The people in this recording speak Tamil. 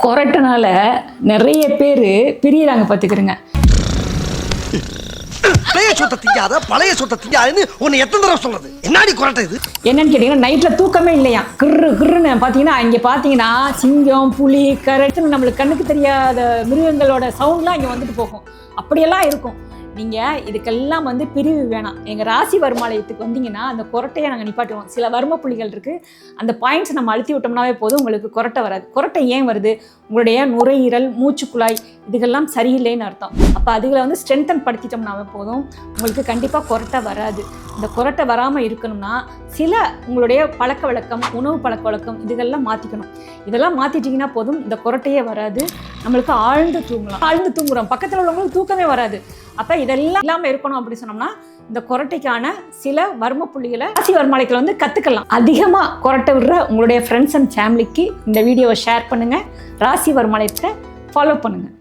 கொரட்டனால நிறைய பேர் பிரியறாங்க பார்த்துக்கிறேங்க. பழைய சொத்தை திங்காத பழைய சொத்தை திங்காதுன்னு உன்னை எத்தனை தடவை சொல்றது? என்னடி கொரட்டை இது? என்னன்னு கேட்டீங்கன்னா நைட்ல தூக்கமே இல்லையா, கிருன்னு பார்த்தீங்கன்னா இங்கே பார்த்தீங்கன்னா சிங்கம் புலி கரட்டுன்னு நம்மளுக்கு கண்ணுக்கு தெரியாத மிருகங்களோட சவுண்ட்லாம் இங்கே வந்துட்டு போகும். அப்படியெல்லாம் இருக்கும். நீங்கள் இதுக்கெல்லாம் பிரிவு வேணாம். எங்கள் ராசி வருமாலயத்துக்கு வந்தீங்கன்னா அந்த கொரட்டையை நாங்கள் நிப்பாட்டுவோம். சில வர்ம புள்ளிகள் இருக்குது, அந்த பாயிண்ட்ஸ் நம்ம அழுத்தி விட்டோம்னாவே போதும், உங்களுக்கு கொரட்டை வராது. கொரட்டை ஏன் வருது? உங்களுடைய நுரையீரல் மூச்சுக்குழாய் இதுக்கெல்லாம் சரியில்லைன்னு அர்த்தம். அப்போ அதுகளை ஸ்ட்ரென்தன் படுத்திட்டோம்னாவே போதும், உங்களுக்கு கண்டிப்பாக கொரட்டை வராது. இந்த கொரட்டை வராமல் இருக்கணும்னா சில உங்களுடைய பழக்க வழக்கம், உணவு பழக்க வழக்கம் இதுகள்லாம் மாற்றிக்கணும். இதெல்லாம் மாற்றிட்டிங்கன்னா போதும், இந்த கொரட்டையே வராது. நம்மளுக்கு ஆழ்ந்து தூங்கலாம். ஆழ்ந்து தூங்குறோம், பக்கத்தில் உள்ளவங்களுக்கு தூக்கமே வராது. அப்போ இதெல்லாம் இல்லாமல் இருக்கணும் அப்படின்னு சொன்னோம்னா இந்த கொரட்டைக்கான சில வர்ம புள்ளிகளை ராசி வருமாலயத்தில் கற்றுக்கலாம். அதிகமாக கொரட்டை விடுற உங்களுடைய ஃப்ரெண்ட்ஸ் அண்ட் ஃபேமிலிக்கு இந்த வீடியோவை ஷேர் பண்ணுங்கள். ராசி வருமாலயத்தை ஃபாலோ பண்ணுங்கள்.